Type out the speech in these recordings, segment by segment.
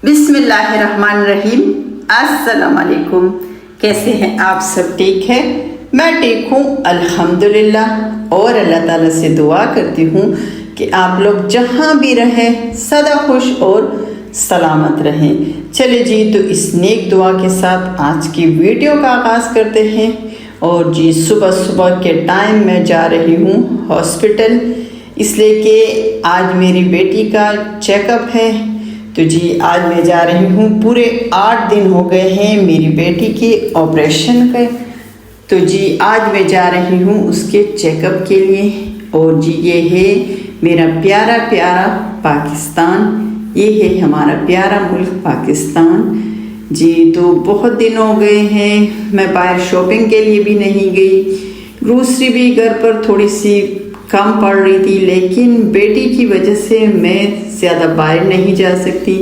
बिस्मिल्लाहिर्रहमानिर्रहीम। अस्सलाम वालेकुम। कैसे हैं आप सब? ठीक है, मैं ठीक हूँ अल्हम्दुलिल्लाह। और अल्लाह ताला से दुआ करती हूँ कि आप लोग जहाँ भी रहें सदा खुश और सलामत रहें। चले जी, तो इस नेक दुआ के साथ आज की वीडियो का आगाज़ करते हैं। और जी, सुबह सुबह के टाइम मैं जा रही हूँ हॉस्पिटल, इसलिए कि आज मेरी बेटी का चेकअप है। तो जी, आज मैं जा रही हूँ। पूरे 8 दिन हो गए हैं मेरी बेटी के ऑपरेशन के। तो जी, आज मैं जा रही हूँ उसके चेकअप के लिए। और जी, ये है मेरा प्यारा प्यारा पाकिस्तान, ये है हमारा प्यारा मुल्क पाकिस्तान। जी, तो बहुत दिन हो गए हैं, मैं बाहर शॉपिंग के लिए भी नहीं गई। ग्रोसरी भी घर पर थोड़ी सी कम पड़ रही थी, लेकिन बेटी की वजह से मैं ज़्यादा बाहर नहीं जा सकती,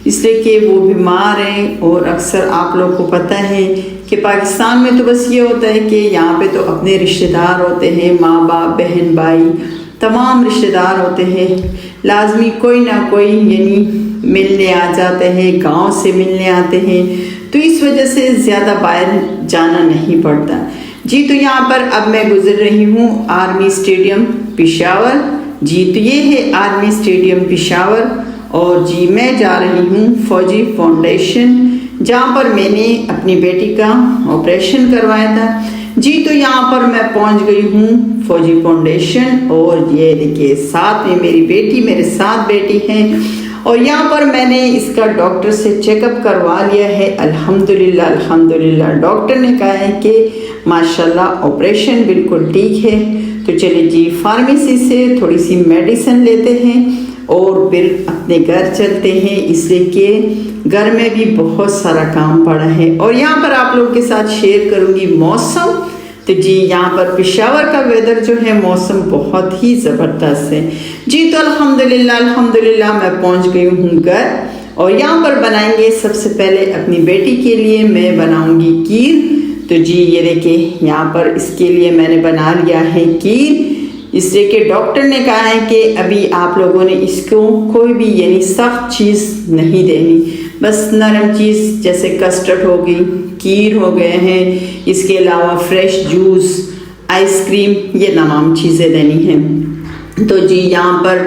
इसलिए कि वो बीमार है। और अक्सर आप लोग को पता है कि पाकिस्तान में तो बस ये होता है कि यहाँ पे तो अपने रिश्तेदार होते हैं, माँ बाप बहन भाई तमाम रिश्तेदार होते हैं, लाजमी कोई ना कोई यानी मिलने आ जाते हैं, गांव से मिलने आते हैं। तो इस वजह से ज़्यादा बाहर जाना नहीं पड़ता। जी, तो यहाँ पर अब मैं गुजर रही हूँ आर्मी स्टेडियम पेशावर। जी, तो ये है आर्मी स्टेडियम पेशावर। और जी, मैं जा रही हूँ फौजी फाउंडेशन, जहाँ पर मैंने अपनी बेटी का ऑपरेशन करवाया था। जी, तो यहाँ पर मैं पहुँच गई हूँ फौजी फाउंडेशन। और ये देखिए, साथ में मेरी बेटी, मेरे साथ बेटी हैं। और यहाँ पर मैंने इसका डॉक्टर से चेकअप करवा लिया है अल्हम्दुलिल्लाह अल्हम्दुलिल्लाह। डॉक्टर ने कहा है कि माशाल्लाह ऑपरेशन बिल्कुल ठीक है। तो चलिए जी, फार्मेसी से थोड़ी सी मेडिसिन लेते हैं और फिर अपने घर चलते हैं, इसलिए कि घर में भी बहुत सारा काम पड़ा है। और यहाँ पर आप लोगों के साथ शेयर करूँगी मौसम। तो जी, यहाँ पर पेशावर का वेदर जो है, मौसम बहुत ही ज़बरदस्त है। जी, तो अल्हम्दुलिल्लाह अल्हम्दुलिल्लाह मैं पहुँच गई हूँ घर। और यहाँ पर बनाएंगे सबसे पहले अपनी बेटी के लिए मैं बनाऊँगी खीर। तो जी, ये देखिए, यहाँ पर इसके लिए मैंने बना लिया है खीर, इसलिए कि डॉक्टर ने कहा है कि अभी आप लोगों ने इसको कोई भी यानी सख्त चीज़ नहीं देनी, बस नरम चीज़ जैसे कस्टर्ड हो गई, खीर हो गए हैं, इसके अलावा फ्रेश जूस, आइसक्रीम, ये तमाम चीज़ें देनी हैं। तो जी, यहाँ पर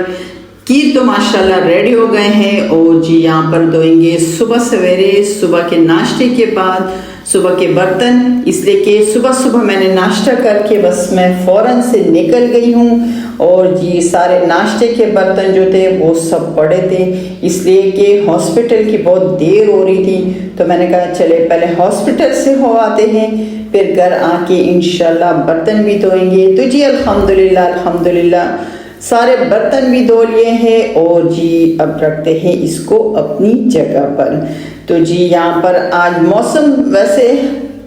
खीर तो माशाल्लाह रेडी हो गए हैं। और जी, यहाँ पर धोएंगे सुबह सवेरे, सुबह के नाश्ते के बाद सुबह के बर्तन, इसलिए कि सुबह सुबह मैंने नाश्ता करके बस मैं फ़ौरन से निकल गई हूँ। और जी, सारे नाश्ते के बर्तन जो थे वो सब पड़े थे, इसलिए कि हॉस्पिटल की बहुत देर हो रही थी। तो मैंने कहा चले पहले हॉस्पिटल से हो आते हैं, फिर घर आके इंशाल्लाह बर्तन भी धोएंगे। तो जी, अल्हम्दुलिल्लाह अल्हम्दुलिल्लाह सारे बर्तन भी धो लिए हैं। और जी, अब रखते हैं इसको अपनी जगह पर। तो जी, यहाँ पर आज मौसम वैसे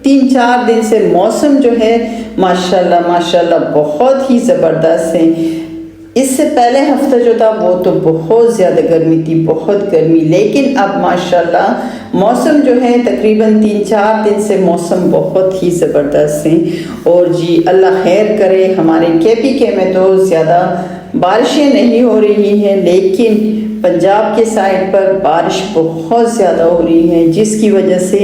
3-4 दिन से मौसम जो है माशाल्लाह माशाल्लाह बहुत ही ज़बरदस्त है। इससे पहले हफ्ता जो था वो तो बहुत ज़्यादा गर्मी थी, बहुत गर्मी, लेकिन अब माशाल्लाह मौसम जो है तकरीबन 3-4 दिन से मौसम बहुत ही ज़बरदस्त है। और जी, अल्लाह खैर करे। हमारे KPK में तो ज़्यादा बारिशें नहीं हो रही हैं, लेकिन पंजाब के साइड पर बारिश बहुत ज़्यादा हो रही है, जिसकी वजह से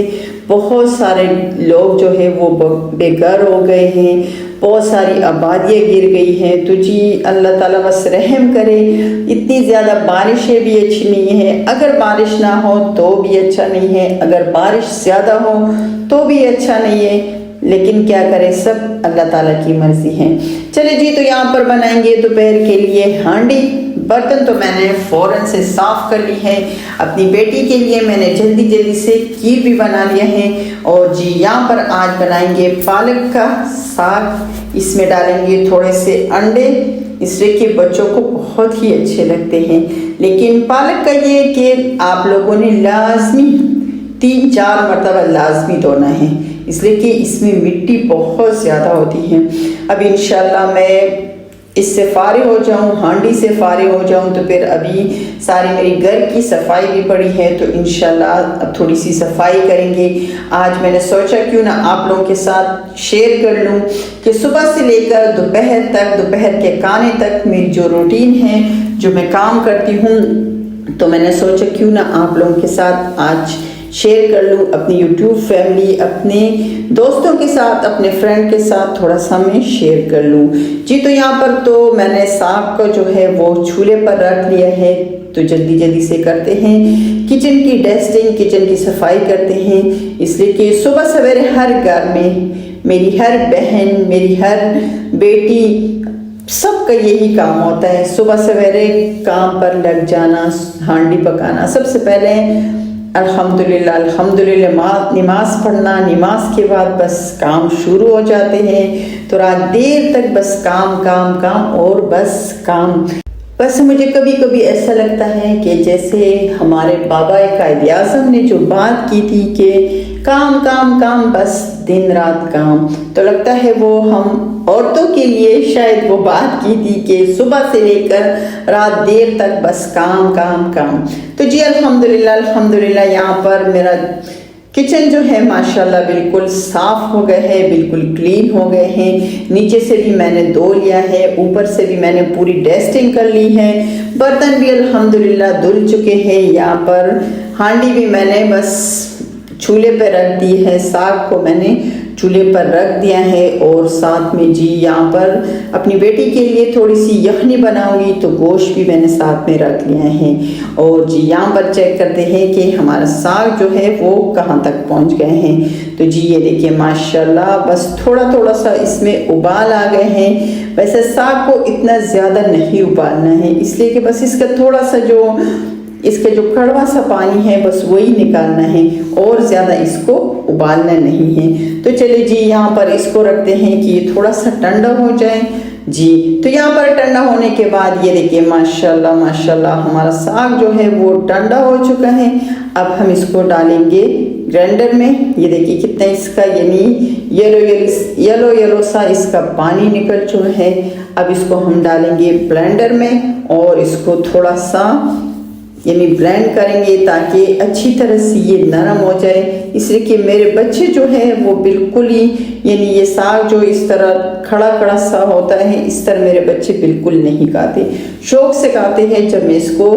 बहुत सारे लोग जो है वो बेघर हो गए हैं, बहुत सारी आबादियाँ गिर गई हैं। तो जी, अल्लाह ताला बस रहम करे। इतनी ज़्यादा बारिशें भी अच्छी नहीं है, अगर बारिश ना हो तो भी अच्छा नहीं है, अगर बारिश ज़्यादा हो तो भी अच्छा नहीं है, लेकिन क्या करें, सब अल्लाह ताला की मर्ज़ी है। चले जी, तो यहाँ पर बनाएंगे दोपहर के लिए हांडी। बर्तन तो मैंने फ़ौरन से साफ़ कर ली है। अपनी बेटी के लिए मैंने जल्दी जल्दी से खीर भी बना लिया है। और जी, यहाँ पर आज बनाएंगे पालक का साग, इसमें डालेंगे थोड़े से अंडे, इसलिए कि बच्चों को बहुत ही अच्छे लगते हैं। लेकिन पालक का ये कि आप लोगों ने लाजमी 3-4 मरतबा लाजमी धोना है, इसलिए कि इसमें मिट्टी बहुत ज़्यादा होती है। अब इंशाल्लाह मैं इससे फारिग हो जाऊँ, हांडी से फारिग हो जाऊँ, तो फिर अभी सारी मेरी घर की सफाई भी पड़ी है, तो इंशाल्लाह अब थोड़ी सी सफाई करेंगे। आज मैंने सोचा क्यों ना आप लोगों के साथ शेयर कर लूँ कि सुबह से लेकर दोपहर तक, दोपहर के खाने तक मेरी जो रूटीन है, जो मैं काम करती हूँ, तो मैंने सोचा क्यों ना आप लोगों के साथ आज शेयर कर लूँ, अपनी यूट्यूब फैमिली, अपने दोस्तों के साथ, अपने फ्रेंड के साथ थोड़ा सा मैं शेयर कर लूँ जी। तो यहाँ पर तो मैंने साग को जो है वो चूल्हे पर रख लिया है। तो जल्दी जल्दी से करते हैं किचन की डस्टिंग, किचन की सफाई करते हैं, इसलिए कि सुबह सवेरे हर घर में मेरी हर बहन, मेरी हर बेटी, सबका यही काम होता है, सुबह सवेरे काम पर लग जाना, हांडी पकाना। सबसे पहले अल्हम्दुलिल्लाह अल्हम्दुलिल्लाह नमाज पढ़ना, नमाज के बाद बस काम शुरू हो जाते हैं। तो रात देर तक बस काम काम काम और बस काम। बस मुझे कभी कभी ऐसा लगता है कि जैसे हमारे बाबा कायद आज़म ने जो बात की थी कि काम काम काम, बस दिन रात काम, तो लगता है वो हम औरतों के लिए शायद वो बात की थी कि सुबह से लेकर रात देर तक बस काम काम काम। तो जी अल्हम्दुलिल्लाह अल्हम्दुलिल्लाह यहाँ पर मेरा किचन जो है माशाल्लाह बिल्कुल साफ हो गए हैं, बिल्कुल क्लीन हो गए हैं। नीचे से भी मैंने धो लिया है, ऊपर से भी मैंने पूरी डस्टिंग कर ली है। बर्तन भी अल्हम्दुलिल्लाह धुल चुके हैं। यहाँ पर हांडी भी मैंने बस चूल्हे पर रख दी है, साग को मैंने चूल्हे पर रख दिया है। और साथ में जी यहाँ पर अपनी बेटी के लिए थोड़ी सी यखनी बनाऊंगी, तो गोश्त भी मैंने साथ में रख लिया है। और जी यहाँ पर चेक करते हैं कि हमारा साग जो है वो कहाँ तक पहुँच गए हैं। तो जी ये देखिए माशाल्लाह बस थोड़ा थोड़ा सा इसमें उबाल आ गए हैं। वैसे साग को इतना ज़्यादा नहीं उबालना है, इसलिए कि बस इसका थोड़ा सा जो इसका जो कड़वा सा पानी है बस वही निकालना है, और ज़्यादा इसको उबालना नहीं है। तो चलिए जी यहाँ पर इसको रखते हैं कि ये थोड़ा सा ठंडा हो जाए जी। तो यहाँ पर ठंडा होने के बाद ये देखिए माशाल्लाह माशाल्लाह हमारा साग जो है वो ठंडा हो चुका है। अब हम इसको डालेंगे ग्राइंडर में। ये देखिए कितना इसका यानी येलो येलो सा इसका पानी निकल चुका है। अब इसको हम डालेंगे ब्लेंडर में और इसको थोड़ा सा यानी ब्लेंड करेंगे ताकि अच्छी तरह से ये नरम हो जाए। इसलिए कि मेरे बच्चे जो है वो बिल्कुल ही यानी ये साग जो इस तरह खड़ा खड़ा सा होता है, इस तरह मेरे बच्चे बिल्कुल नहीं खाते, शौक से खाते हैं। जब मैं इसको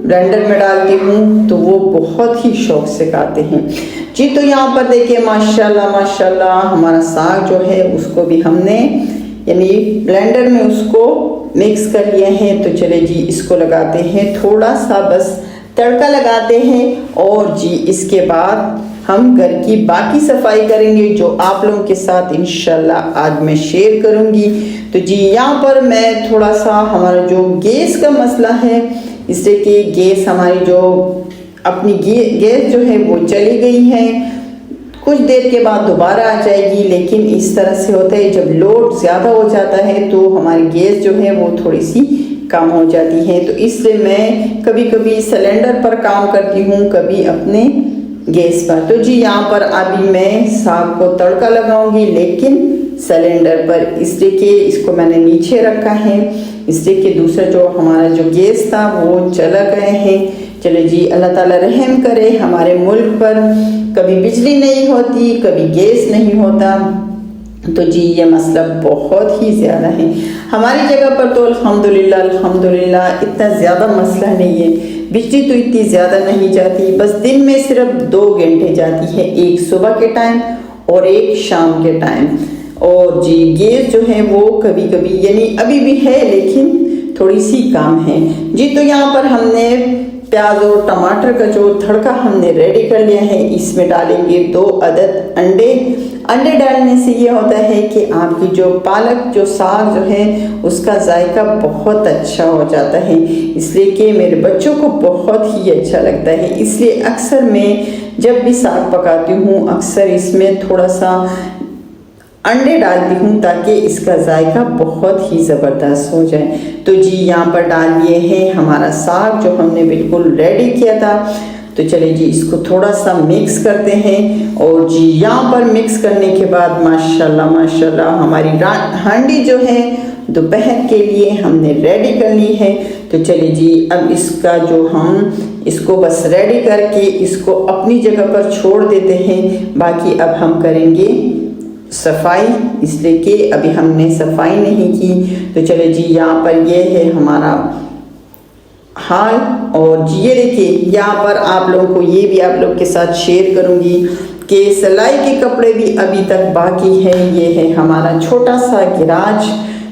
ब्लेंडर में डालती हूँ तो वो बहुत ही शौक से खाते हैं जी। तो यहाँ पर देखिए माशाल्लाह माशाल्लाह हमारा साग जो है उसको भी हमने यानी ब्लेंडर में उसको मिक्स कर लिया है। तो चले जी इसको लगाते हैं, थोड़ा सा बस तड़का लगाते हैं और जी इसके बाद हम घर की बाकी सफाई करेंगे जो आप लोगों के साथ इंशाल्लाह आज मैं शेयर करूंगी। तो जी यहाँ पर मैं थोड़ा सा हमारा जो गैस का मसला है, इससे कि गैस हमारी जो अपनी गैस जो है वो चली गई है, कुछ देर के बाद दोबारा आ जाएगी। लेकिन इस तरह से होता है जब लोड ज़्यादा हो जाता है तो हमारी गैस जो है वो थोड़ी सी कम हो जाती है। तो इसलिए मैं कभी कभी सिलेंडर पर काम करती हूँ, कभी अपने गैस पर। तो जी यहाँ पर अभी मैं साग को तड़का लगाऊंगी लेकिन सिलेंडर पर, इसलिए कि इसको मैंने नीचे रखा है, इसलिए कि दूसरा जो हमारा जो गैस था वो चला गए हैं। चले जी अल्लाह ताला रहम करे हमारे मुल्क पर, कभी बिजली नहीं होती, कभी गैस नहीं होता। तो जी ये मसला बहुत ही ज़्यादा है। हमारी जगह पर तो अल्हम्दुलिल्लाह अल्हम्दुलिल्लाह इतना ज़्यादा मसला नहीं है, बिजली तो इतनी ज़्यादा नहीं जाती, बस दिन में सिर्फ 2 घंटे जाती है, एक सुबह के टाइम और एक शाम के टाइम। और जी गैस जो है वो कभी कभी यानी अभी भी है लेकिन थोड़ी सी कम है जी। तो यहाँ पर हमने प्याज और टमाटर का जो तड़का हमने रेडी कर लिया है, इसमें डालेंगे 2 अदद अंडे। अंडे डालने से ये होता है कि आपकी जो पालक जो साग जो है उसका जायका बहुत अच्छा हो जाता है, इसलिए कि मेरे बच्चों को बहुत ही अच्छा लगता है। इसलिए अक्सर मैं जब भी साग पकाती हूँ अक्सर इसमें थोड़ा सा अंडे डालती हूँ ताकि इसका जायका बहुत ही ज़बरदस्त हो जाए। तो जी यहाँ पर डाल दिए हैं हमारा साग जो हमने बिल्कुल रेडी किया था। तो चलिए जी इसको थोड़ा सा मिक्स करते हैं। और जी यहाँ पर मिक्स करने के बाद माशाल्लाह माशाल्लाह हमारी हांडी जो है दोपहर के लिए हमने रेडी कर ली है। तो चलिए जी अब इसका जो हम इसको बस रेडी करके इसको अपनी जगह पर छोड़ देते हैं। बाकी अब हम करेंगे सफाई, इसलिए कि अभी हमने सफाई नहीं की। तो चलो जी यहाँ पर ये है हमारा हाल। और ये देखिए यहाँ पर आप लोगों को ये भी आप लोग के साथ शेयर करूँगी कि सिलाई के कपड़े भी अभी तक बाकी है। ये है हमारा छोटा सा गिराज।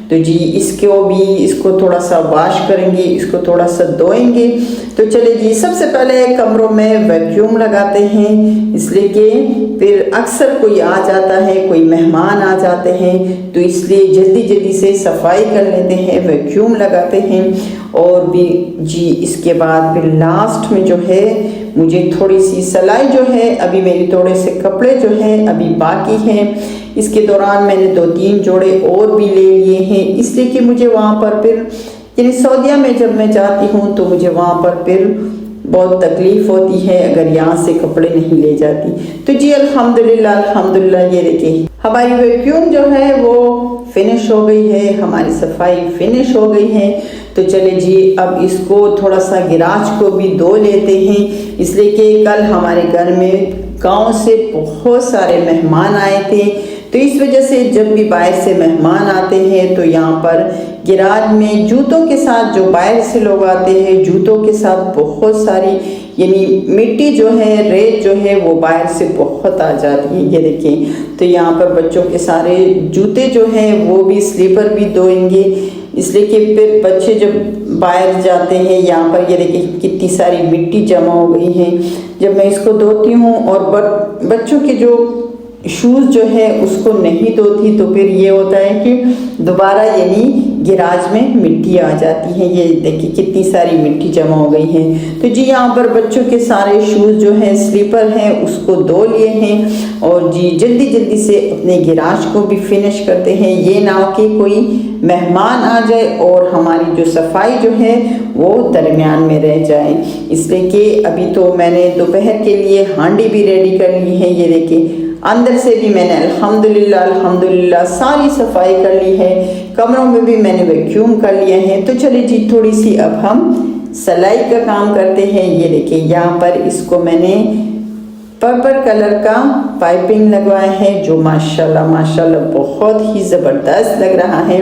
तो जी इसको थोड़ा सा वॉश करेंगे, इसको थोड़ा सा धोएंगे। तो चले जी सबसे पहले कमरों में वैक्यूम लगाते हैं, इसलिए कि फिर अक्सर कोई आ जाता है, कोई मेहमान आ जाते हैं, तो इसलिए जल्दी जल्दी से सफाई कर लेते हैं, वैक्यूम लगाते हैं। और भी जी इसके बाद फिर लास्ट में जो है मुझे थोड़ी सी सिलाई जो है, अभी मेरी थोड़े से कपड़े जो है अभी बाकी हैं। इसके दौरान मैंने 2-3 जोड़े और भी ले लिए हैं, इसलिए कि मुझे वहाँ पर फिर यानी सऊदीया में जब मैं जाती हूँ तो मुझे वहाँ पर फिर बहुत तकलीफ़ होती है अगर यहाँ से कपड़े नहीं ले जाती। तो जी अल्हम्दुलिल्लाह अल्हम्दुलिल्लाह ये देखिए हमारी वैक्यूम जो है वो फिनिश हो गई है, हमारी सफाई फिनिश हो गई है। तो चले जी अब इसको थोड़ा सा गिराज को भी धो लेते हैं, इसलिए कि कल हमारे घर में गांव से बहुत सारे मेहमान आए थे। तो इस वजह से जब भी बाहर से मेहमान आते हैं तो यहाँ पर गिराज में जूतों के साथ, जो बाहर से लोग आते हैं जूतों के साथ बहुत सारी यानी मिट्टी जो है, रेत जो है वो बाहर से बहुत आ जाती है। ये देखिए तो यहाँ पर बच्चों के सारे जूते जो हैं वो भी स्लीपर भी धोएंगे, इसलिए कि फिर बच्चे जब बाहर जाते हैं यहाँ पर ये देखिए कितनी सारी मिट्टी जमा हो गई है। जब मैं इसको धोती हूँ और बच्चों के जो शूज़ जो है उसको नहीं धोती तो फिर ये होता है कि दोबारा यानी गिराज में मिट्टी आ जाती है। ये देखिए कितनी सारी मिट्टी जमा हो गई है। तो जी यहाँ पर बच्चों के सारे शूज़ जो हैं, स्लीपर हैं, उसको धो लिए हैं और जी जल्दी जल्दी से अपने गिराज को भी फिनिश करते हैं। ये ना हो कि कोई मेहमान आ जाए और हमारी जो सफाई जो है वो दरमियान में रह जाए, इसलिए कि अभी तो मैंने दोपहर के लिए हांडी भी रेडी कर ली है। ये देखिए अंदर से भी मैंने अल्हम्दुलिल्लाह अल्हम्दुलिल्लाह सारी सफाई कर ली है, कमरों में भी मैंने वैक्यूम कर लिया है। तो चलिए जी थोड़ी सी अब हम सिलाई का काम करते हैं। ये देखिए यहाँ पर इसको मैंने पर्पल कलर का पाइपिंग लगवाया है जो माशाल्लाह माशाल्लाह बहुत ही ज़बरदस्त लग रहा है।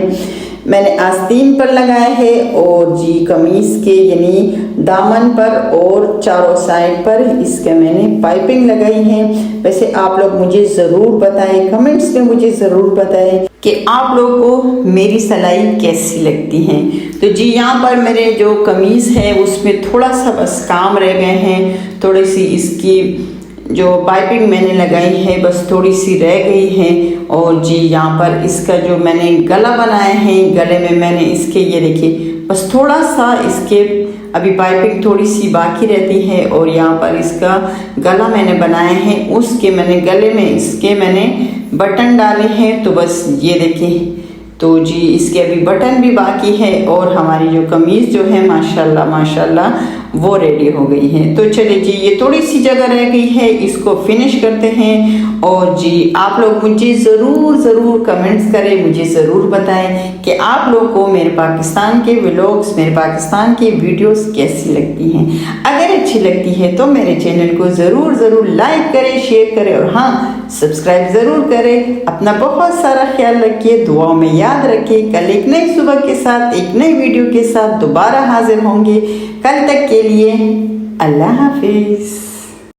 मैंने आस्तीन पर लगाया है और जी कमीज़ के यानी दामन पर और चारों साइड पर इसके मैंने पाइपिंग लगाई है। वैसे आप लोग मुझे ज़रूर बताएं, कमेंट्स में मुझे ज़रूर बताएं कि आप लोगों को मेरी सिलाई कैसी लगती है। तो जी यहाँ पर मेरे जो कमीज़ है उसमें थोड़ा सा बस काम रह गए हैं, थोड़ी सी इसकी जो पाइपिंग मैंने लगाई है बस थोड़ी सी रह गई है। और जी यहाँ पर इसका जो मैंने गला बनाया है, गले में मैंने इसके ये देखिए बस थोड़ा सा इसके अभी पाइपिंग थोड़ी सी बाकी रहती है और यहाँ पर इसका गला मैंने बनाया है, उसके मैंने गले में इसके मैंने बटन डाले हैं। तो बस ये देखिए तो जी इसके अभी बटन भी बाकी है और हमारी जो कमीज़ जो है माशाल्लाह माशाल्लाह वो रेडी हो गई है। तो चलिए जी ये थोड़ी सी जगह रह गई है, इसको फिनिश करते हैं। और जी आप लोग मुझे ज़रूर कमेंट्स करें, मुझे ज़रूर बताएं कि आप लोग को मेरे पाकिस्तान के व्लॉग्स, मेरे पाकिस्तान की वीडियोस कैसी लगती हैं। अगर अच्छी लगती है तो मेरे चैनल को ज़रूर लाइक करें, शेयर करें और हाँ सब्सक्राइब ज़रूर करें। अपना बहुत सारा ख्याल रखिए, दुआओं में याद रखिए। कल एक नई सुबह के साथ, एक नई वीडियो के साथ दोबारा हाजिर होंगे। कल तक के लिए अल्लाह हाफिज़।